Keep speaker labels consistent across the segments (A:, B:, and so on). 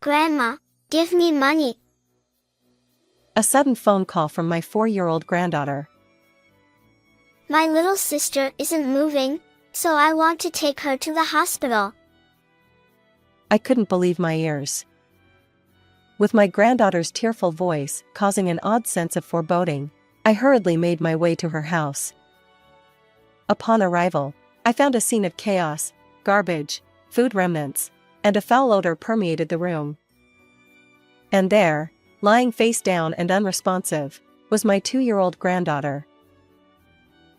A: Grandma, give me money.
B: A sudden phone call from my 4-year-old granddaughter.
A: My little sister isn't moving, so I want to take her to the hospital.
B: I couldn't believe my ears. With my granddaughter's tearful voice causing an odd sense of foreboding, I hurriedly made my way to her house. Upon arrival, I found a scene of chaos, garbage, food remnants, and a foul odor permeated the room. And there, lying face down and unresponsive, was my 2-year-old granddaughter.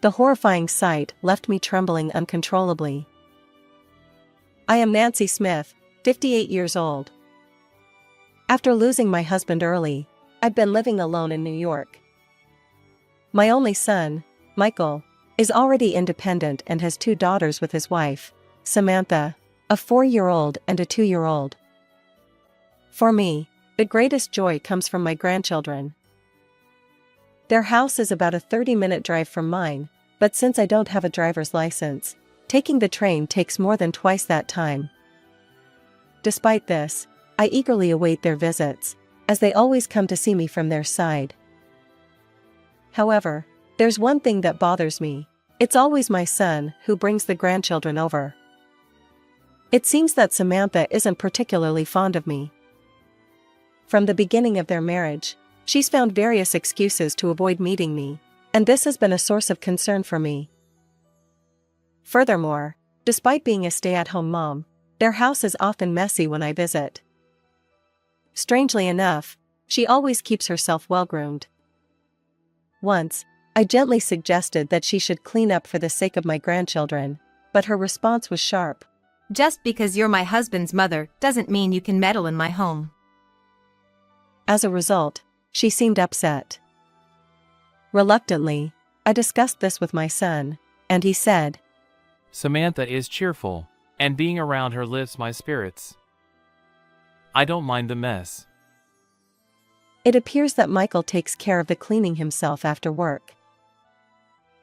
B: The horrifying sight left me trembling uncontrollably. I am Nancy Smith, 58 years old. After losing my husband early, I've been living alone in New York. My only son, Michael, is already independent and has 2 daughters with his wife, Samantha, a 4-year-old and a 2-year-old. For me, the greatest joy comes from my grandchildren. Their house is about a 30-minute drive from mine, but since I don't have a driver's license, taking the train takes more than twice that time. Despite this, I eagerly await their visits, as they always come to see me from their side. However, there's one thing that bothers me. It's always my son who brings the grandchildren over. It seems that Samantha isn't particularly fond of me. From the beginning of their marriage, she's found various excuses to avoid meeting me, and this has been a source of concern for me. Furthermore, despite being a stay-at-home mom, their house is often messy when I visit. Strangely enough, she always keeps herself well-groomed. Once, I gently suggested that she should clean up for the sake of my grandchildren, but her response was sharp.
C: Just because you're my husband's mother doesn't mean you can meddle in my home.
B: As a result, she seemed upset. Reluctantly, I discussed this with my son, and he said,
D: Samantha is cheerful, and being around her lifts my spirits. I don't mind the mess.
B: It appears that Michael takes care of the cleaning himself after work.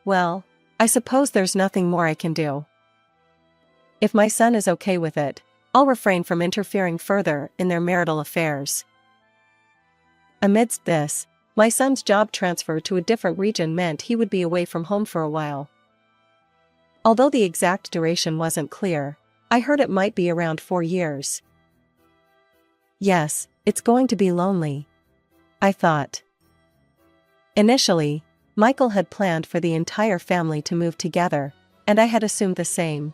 B: Well, I suppose there's nothing more I can do. If my son is okay with it, I'll refrain from interfering further in their marital affairs. Amidst this, my son's job transfer to a different region meant he would be away from home for a while. Although the exact duration wasn't clear, I heard it might be around 4 years. Yes, it's going to be lonely, I thought. Initially, Michael had planned for the entire family to move together, and I had assumed the same.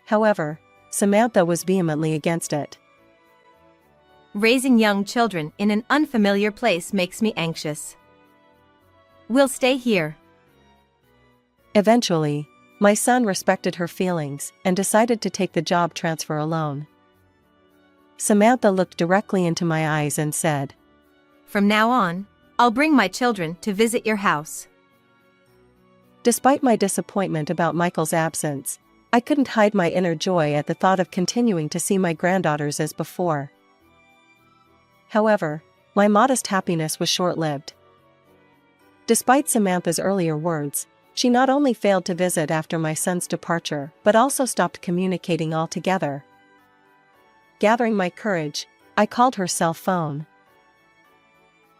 B: However, Samantha was vehemently against it.
C: Raising young children in an unfamiliar place makes me anxious. We'll stay here.
B: Eventually, my son respected her feelings and decided to take the job transfer alone. Samantha looked directly into my eyes and said,
C: From now on, I'll bring my children to visit your house.
B: Despite my disappointment about Michael's absence, I couldn't hide my inner joy at the thought of continuing to see my granddaughters as before. However, my modest happiness was short-lived. Despite Samantha's earlier words, she not only failed to visit after my son's departure but also stopped communicating altogether. Gathering my courage, I called her cell phone.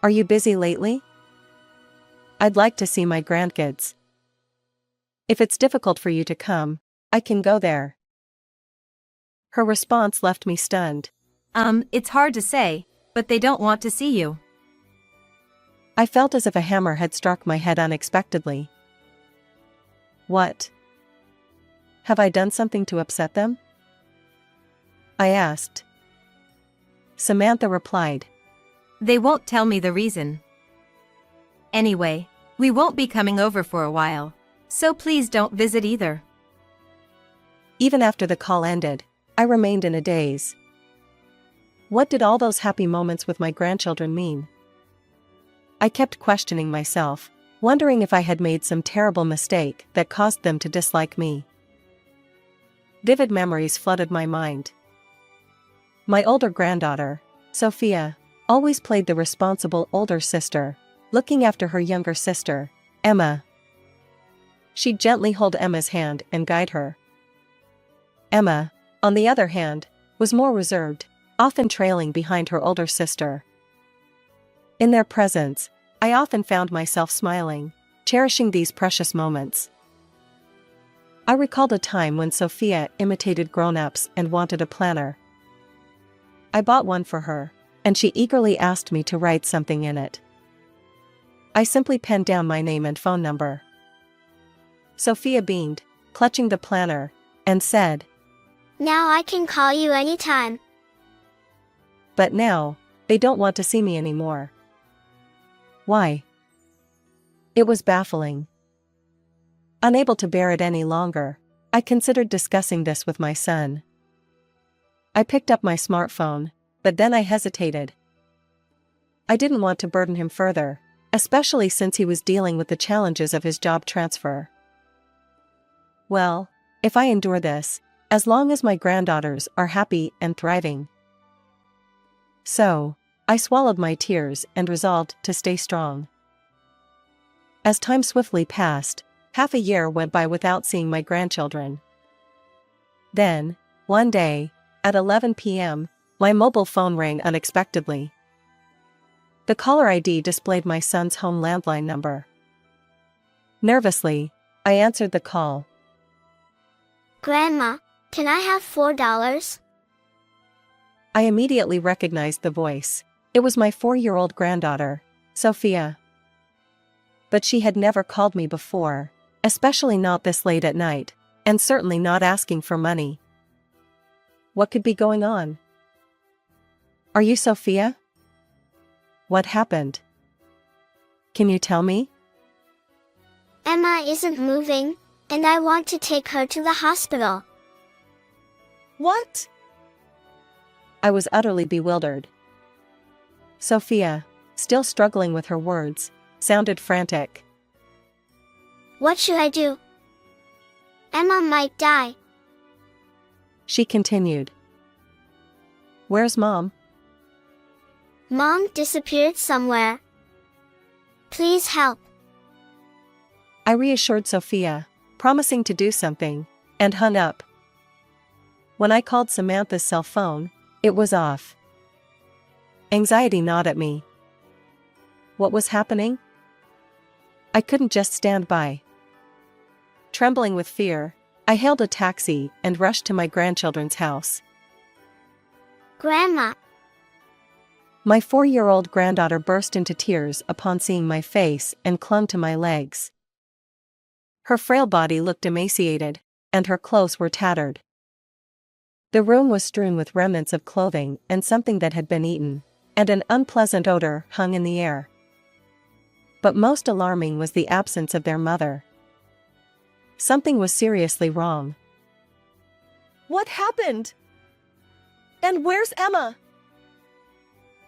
B: Are you busy lately? I'd like to see my grandkids. If it's difficult for you to come, I can go there. Her response left me stunned.
C: It's hard to say, but they don't want to see you.
B: I felt as if a hammer had struck my head unexpectedly. What? Have I done something to upset them? I asked. Samantha replied.
C: They won't tell me the reason. Anyway, we won't be coming over for a while, so please don't visit either.
B: Even after the call ended, I remained in a daze. What did all those happy moments with my grandchildren mean? I kept questioning myself, wondering if I had made some terrible mistake that caused them to dislike me. Vivid memories flooded my mind. My older granddaughter, Sophia, always played the responsible older sister, looking after her younger sister, Emma. She'd gently hold Emma's hand and guide her. Emma, on the other hand, was more reserved, often trailing behind her older sister. In their presence, I often found myself smiling, cherishing these precious moments. I recalled a time when Sophia imitated grown-ups and wanted a planner. I bought one for her, and she eagerly asked me to write something in it. I simply penned down my name and phone number. Sophia beamed, clutching the planner, and said,
A: "Now I can call you anytime."
B: "But now, they don't want to see me anymore." Why? It was baffling. Unable to bear it any longer, I considered discussing this with my son. I picked up my smartphone, but then I hesitated. I didn't want to burden him further, especially since he was dealing with the challenges of his job transfer. Well, if I endure this, as long as my granddaughters are happy and thriving. So, I swallowed my tears and resolved to stay strong. As time swiftly passed, half a year went by without seeing my grandchildren. Then, one day, at 11 p.m., my mobile phone rang unexpectedly. The caller ID displayed my son's home landline number. Nervously, I answered the call.
A: "Grandma, can I have $4?
B: I immediately recognized the voice. It was my 4-year-old granddaughter, Sophia. But she had never called me before, especially not this late at night, and certainly not asking for money. What could be going on? "Are you Sophia? What happened? Can you tell me?"
A: "Emma isn't moving, and I want to take her to the hospital."
B: "What?" I was utterly bewildered. Sophia, still struggling with her words, sounded frantic.
A: "What should I do? Emma might die."
B: She continued. "Where's Mom?"
A: "Mom disappeared somewhere. Please help."
B: I reassured Sophia, promising to do something, and hung up. When I called Samantha's cell phone, it was off. Anxiety gnawed at me. What was happening? I couldn't just stand by. Trembling with fear, I hailed a taxi and rushed to my grandchildren's house.
A: "Grandma."
B: My 4-year-old granddaughter burst into tears upon seeing my face and clung to my legs. Her frail body looked emaciated, and her clothes were tattered. The room was strewn with remnants of clothing and something that had been eaten, and an unpleasant odor hung in the air. But most alarming was the absence of their mother. Something was seriously wrong. "What happened? And where's Emma?"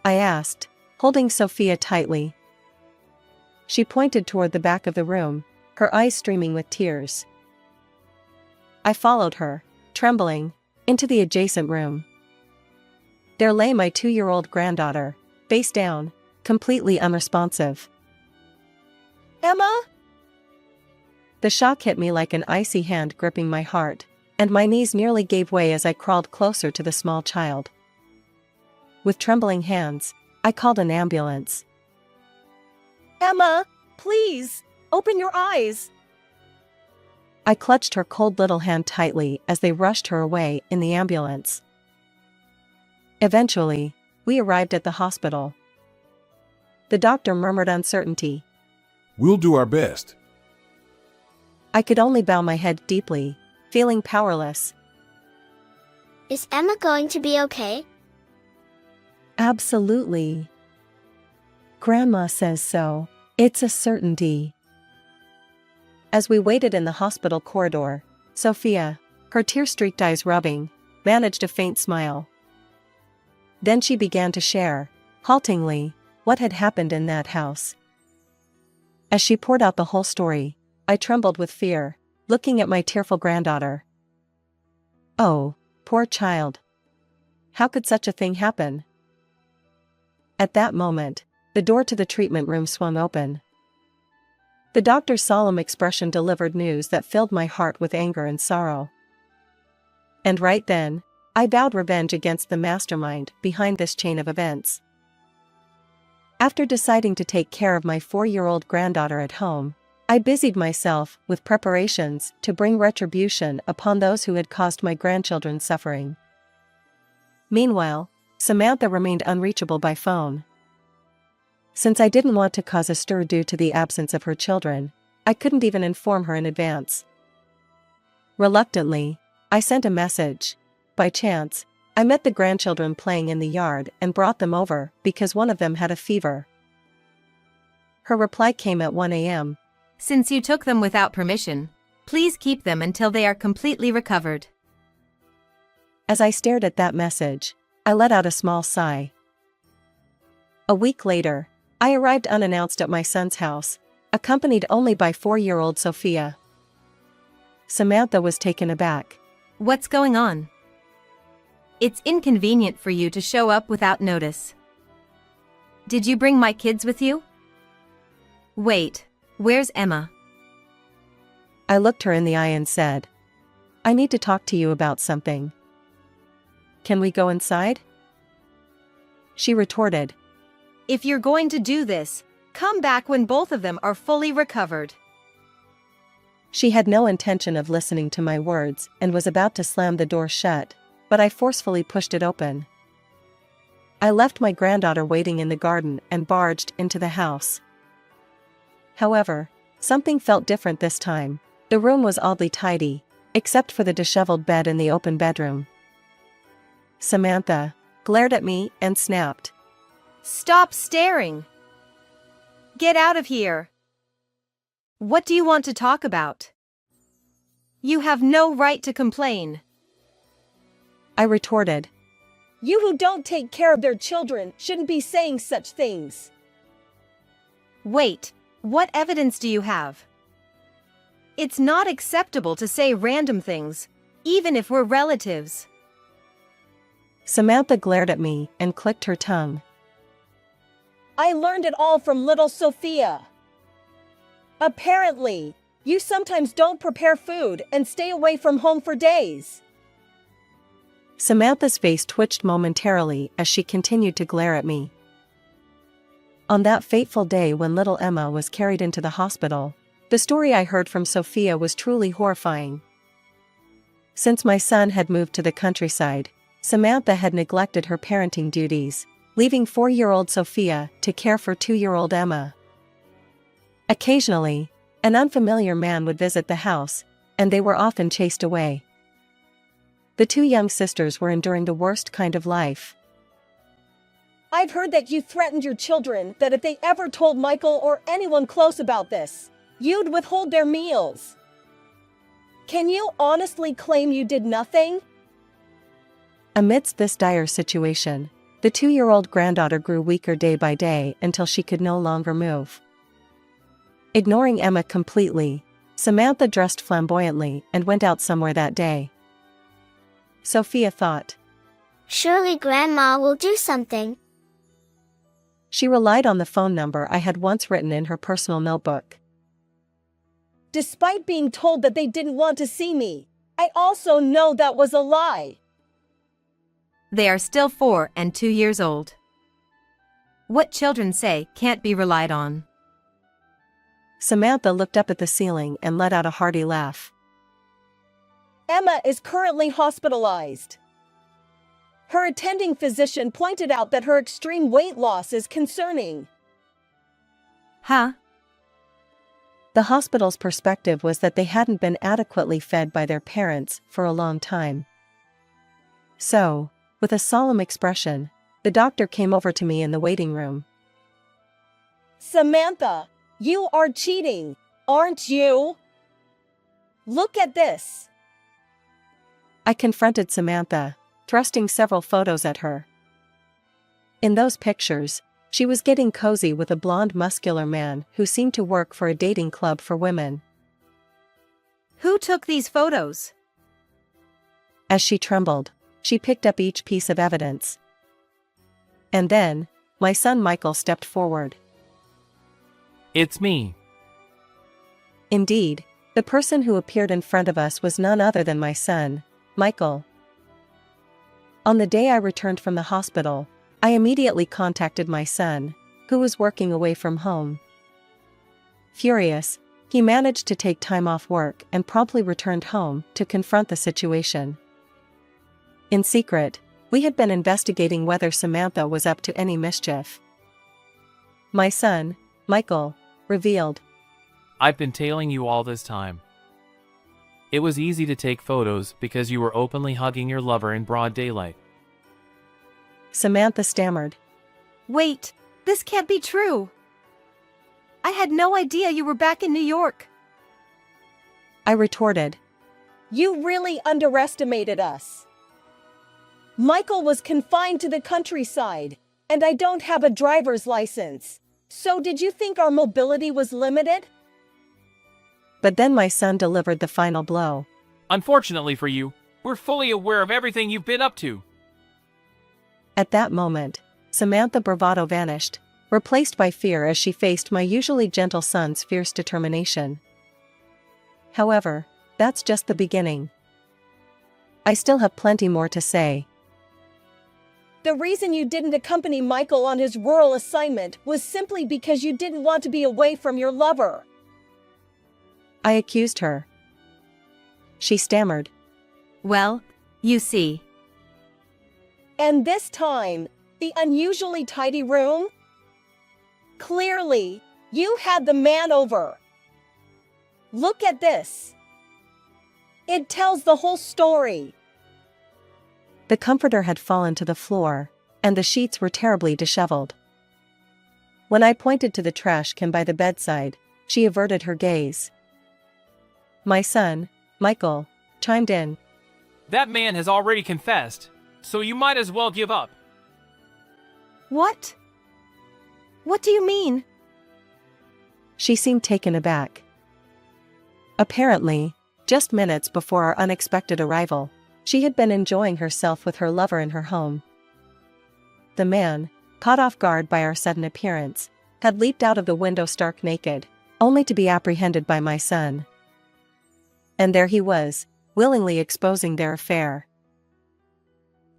B: I asked, holding Sophia tightly. She pointed toward the back of the room, her eyes streaming with tears. I followed her, trembling, into the adjacent room. There lay my 2-year-old granddaughter, face down, completely unresponsive. "Emma?" The shock hit me like an icy hand gripping my heart, and my knees nearly gave way as I crawled closer to the small child. With trembling hands, I called an ambulance. "Emma, please, open your eyes!" I clutched her cold little hand tightly as they rushed her away in the ambulance. Eventually, we arrived at the hospital. The doctor murmured uncertainty.
E: "We'll do our best."
B: I could only bow my head deeply, feeling powerless.
A: "Is Emma going to be okay?"
B: "Absolutely. Grandma says so. It's a certainty." As we waited in the hospital corridor, Sophia, her tear-streaked eyes rubbing, managed a faint smile. Then she began to share, haltingly, what had happened in that house. As she poured out the whole story, I trembled with fear, looking at my tearful granddaughter. Oh, poor child. How could such a thing happen? At that moment, the door to the treatment room swung open. The doctor's solemn expression delivered news that filled my heart with anger and sorrow. And right then, I vowed revenge against the mastermind behind this chain of events. After deciding to take care of my 4-year-old granddaughter at home, I busied myself with preparations to bring retribution upon those who had caused my grandchildren suffering. Meanwhile, Samantha remained unreachable by phone. Since I didn't want to cause a stir due to the absence of her children, I couldn't even inform her in advance. Reluctantly, I sent a message. By chance, I met the grandchildren playing in the yard and brought them over because one of them had a fever. Her reply came at 1 a.m.
C: Since you took them without permission, please keep them until they are completely recovered.
B: As I stared at that message, I let out a small sigh. A week later, I arrived unannounced at my son's house, accompanied only by 4-year-old Sophia. Samantha was taken aback.
C: What's going on? It's inconvenient for you to show up without notice. Did you bring my kids with you? Wait, where's Emma?
B: I looked her in the eye and said, I need to talk to you about something. Can we go inside? She retorted,
C: If you're going to do this, come back when both of them are fully recovered.
B: She had no intention of listening to my words and was about to slam the door shut, but I forcefully pushed it open. I left my granddaughter waiting in the garden and barged into the house. However, something felt different this time. The room was oddly tidy, except for the disheveled bed in the open bedroom. Samantha glared at me and snapped.
C: Stop staring! Get out of here! What do you want to talk about? You have no right to complain.
B: I retorted.
F: You who don't take care of their children shouldn't be saying such things.
C: Wait, what evidence do you have? It's not acceptable to say random things, even if we're relatives.
B: Samantha glared at me and clicked her tongue.
F: I learned it all from little Sophia. Apparently, you sometimes don't prepare food and stay away from home for days.
B: Samantha's face twitched momentarily as she continued to glare at me. On that fateful day when little Emma was carried into the hospital, the story I heard from Sophia was truly horrifying. Since my son had moved to the countryside, Samantha had neglected her parenting duties, leaving 4-year-old Sophia to care for 2-year-old Emma. Occasionally, an unfamiliar man would visit the house, and they were often chased away. The 2 young sisters were enduring the worst kind of life.
F: I've heard that you threatened your children that if they ever told Michael or anyone close about this, you'd withhold their meals. Can you honestly claim you did nothing?
B: Amidst this dire situation, the 2-year-old granddaughter grew weaker day by day until she could no longer move. Ignoring Emma completely, Samantha dressed flamboyantly and went out somewhere that day. Sophia thought.
A: Surely Grandma will do something.
B: She relied on the phone number I had once written in her personal notebook.
F: Despite being told that they didn't want to see me, I also know that was a lie.
C: They are still 4 and 2 years old. What children say can't be relied on.
B: Samantha looked up at the ceiling and let out a hearty laugh.
F: Emma is currently hospitalized. Her attending physician pointed out that her extreme weight loss is concerning.
C: Huh?
B: The hospital's perspective was that they hadn't been adequately fed by their parents for a long time. So, with a solemn expression, the doctor came over to me in the waiting room.
F: Samantha, you are cheating, aren't you? Look at this.
B: I confronted Samantha, thrusting several photos at her. In those pictures, she was getting cozy with a blonde muscular man who seemed to work for a dating club for women.
C: Who took these photos?
B: As she trembled, she picked up each piece of evidence. And then, my son Michael stepped forward.
D: It's me.
B: Indeed, the person who appeared in front of us was none other than my son, Michael. On the day I returned from the hospital, I immediately contacted my son, who was working away from home. Furious, he managed to take time off work and promptly returned home to confront the situation. In secret, we had been investigating whether Samantha was up to any mischief. My son, Michael, revealed,
D: I've been tailing you all this time. It was easy to take photos because you were openly hugging your lover in broad daylight.
B: Samantha stammered.
C: Wait, this can't be true. I had no idea you were back in New York.
B: I retorted.
F: You really underestimated us. Michael was confined to the countryside, and I don't have a driver's license. So did you think our mobility was limited?
B: But then my son delivered the final blow.
D: Unfortunately for you, we're fully aware of everything you've been up to.
B: At that moment, Samantha's bravado vanished, replaced by fear as she faced my usually gentle son's fierce determination. However, that's just the beginning. I still have plenty more to say.
F: The reason you didn't accompany Michael on his rural assignment was simply because you didn't want to be away from your lover.
B: I accused her. She stammered.
C: Well, you see.
F: And this time, the unusually tidy room? Clearly, you had the man over. Look at this. It tells the whole story.
B: The comforter had fallen to the floor, and the sheets were terribly disheveled. When I pointed to the trash can by the bedside, she averted her gaze. My son, Michael, chimed in.
D: That man has already confessed, so you might as well give up.
C: What? What do you mean?
B: She seemed taken aback. Apparently, just minutes before our unexpected arrival, she had been enjoying herself with her lover in her home. The man, caught off guard by our sudden appearance, had leaped out of the window stark naked, only to be apprehended by my son. And there he was, willingly exposing their affair.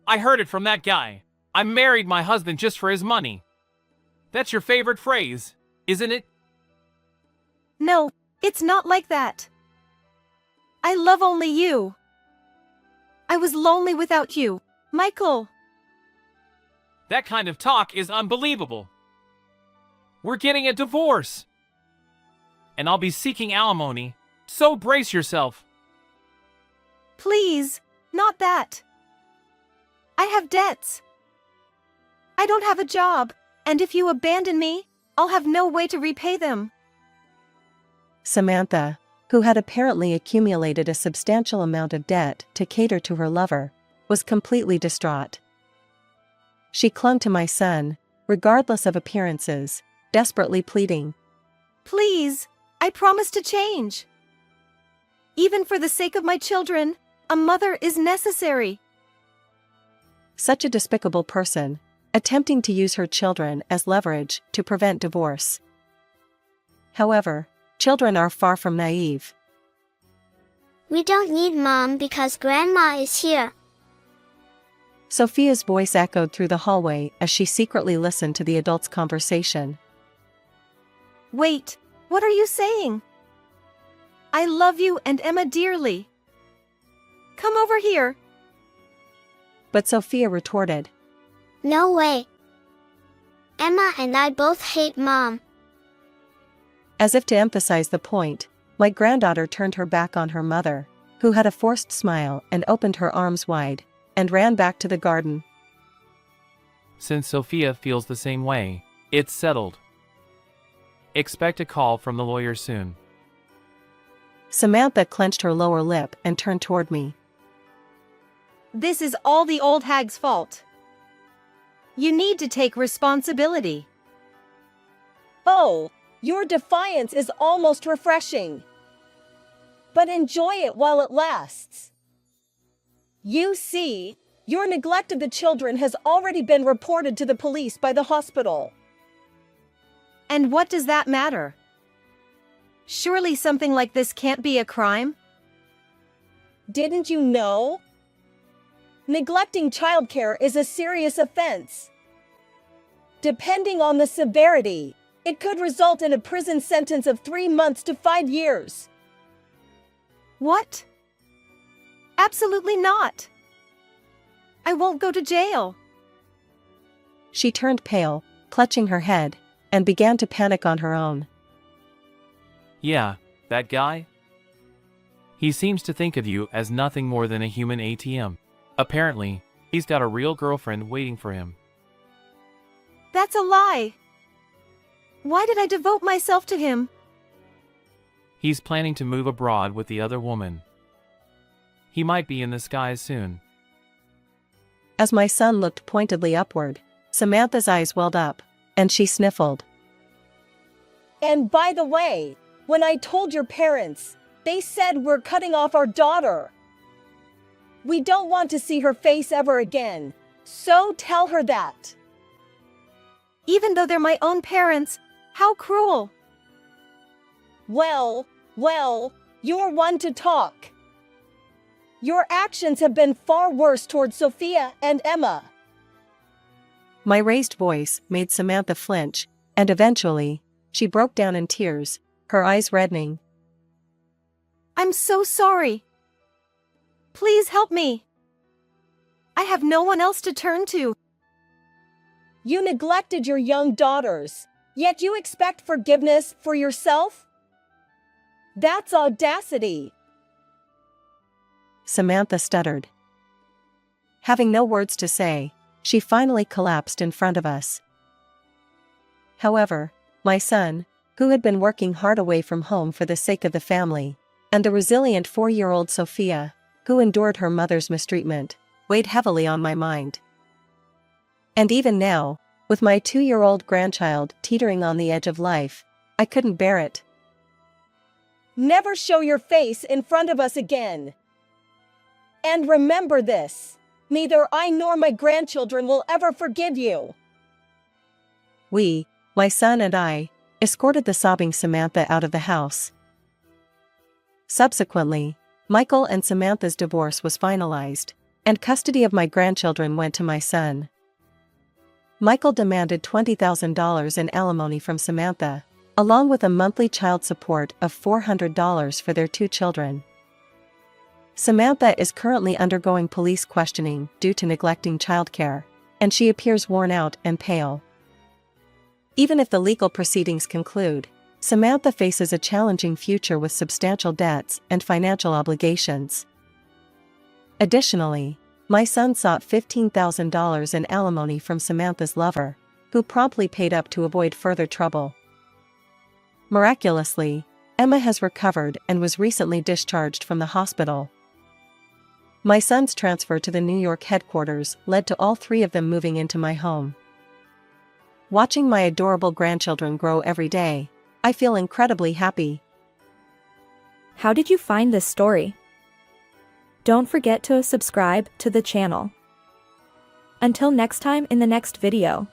D: I heard it from that guy. I married my husband just for his money. That's your favorite phrase, isn't it?
C: No, it's not like that. I love only you. I was lonely without you, Michael.
D: That kind of talk is unbelievable. We're getting a divorce. And I'll be seeking alimony, so brace yourself.
C: Please, not that. I have debts. I don't have a job, and if you abandon me, I'll have no way to repay them.
B: Samantha, who had apparently accumulated a substantial amount of debt to cater to her lover, was completely distraught. She clung to my son, regardless of appearances, desperately pleading.
C: Please, I promise to change. Even for the sake of my children, a mother is necessary.
B: Such a despicable person, attempting to use her children as leverage to prevent divorce. However, children are far from naive.
A: We don't need Mom because Grandma is here.
B: Sophia's voice echoed through the hallway as she secretly listened to the adults' conversation.
C: Wait, what are you saying? I love you and Emma dearly. Come over here.
B: But Sophia retorted.
A: No way. Emma and I both hate Mom.
B: As if to emphasize the point, my granddaughter turned her back on her mother, who had a forced smile and opened her arms wide, and ran back to the garden.
D: Since Sophia feels the same way, it's settled. Expect a call from the lawyer soon.
B: Samantha clenched her lower lip and turned toward me.
C: This is all the old hag's fault. You need to take responsibility.
F: Oh, your defiance is almost refreshing. But enjoy it while it lasts. You see, your neglect of the children has already been reported to the police by the hospital.
C: And what does that matter? Surely something like this can't be a crime?
F: Didn't you know? Neglecting childcare is a serious offense. Depending on the severity, it could result in a prison sentence of 3 months to 5 years.
C: What? Absolutely not. I won't go to jail.
B: She turned pale, clutching her head, and began to panic on her own.
D: Yeah, that guy? He seems to think of you as nothing more than a human ATM. Apparently, he's got a real girlfriend waiting for him.
C: That's a lie. Why did I devote myself to him?
D: He's planning to move abroad with the other woman. He might be in the skies soon.
B: As my son looked pointedly upward, Samantha's eyes welled up, and she sniffled.
F: And by the way, when I told your parents, they said we're cutting off our daughter. We don't want to see her face ever again, so tell her that.
C: Even though they're my own parents, how cruel.
F: Well, you're one to talk. Your actions have been far worse towards Sophia and Emma.
B: My raised voice made Samantha flinch, and eventually, she broke down in tears, her eyes reddening.
C: I'm so sorry. Please help me. I have no one else to turn to.
F: You neglected your young daughters, yet you expect forgiveness for yourself? That's audacity.
B: Samantha stuttered. Having no words to say, she finally collapsed in front of us. However, my son, who had been working hard away from home for the sake of the family, and the resilient 4-year-old Sophia, who endured her mother's mistreatment, weighed heavily on my mind. And even now, with my 2-year-old grandchild teetering on the edge of life, I couldn't bear it.
F: Never show your face in front of us again. And remember this, neither I nor my grandchildren will ever forgive you.
B: We, my son and I, escorted the sobbing Samantha out of the house. Subsequently, Michael and Samantha's divorce was finalized, and custody of my grandchildren went to my son. Michael demanded $20,000 in alimony from Samantha, along with a monthly child support of $400 for their 2 children. Samantha is currently undergoing police questioning due to neglecting childcare, and she appears worn out and pale. Even if the legal proceedings conclude, Samantha faces a challenging future with substantial debts and financial obligations. Additionally, my son sought $15,000 in alimony from Samantha's lover, who promptly paid up to avoid further trouble. Miraculously, Emma has recovered and was recently discharged from the hospital. My son's transfer to the New York headquarters led to all 3 of them moving into my home. Watching my adorable grandchildren grow every day, I feel incredibly happy.
G: How did you find this story? Don't forget to subscribe to the channel. Until next time in the next video.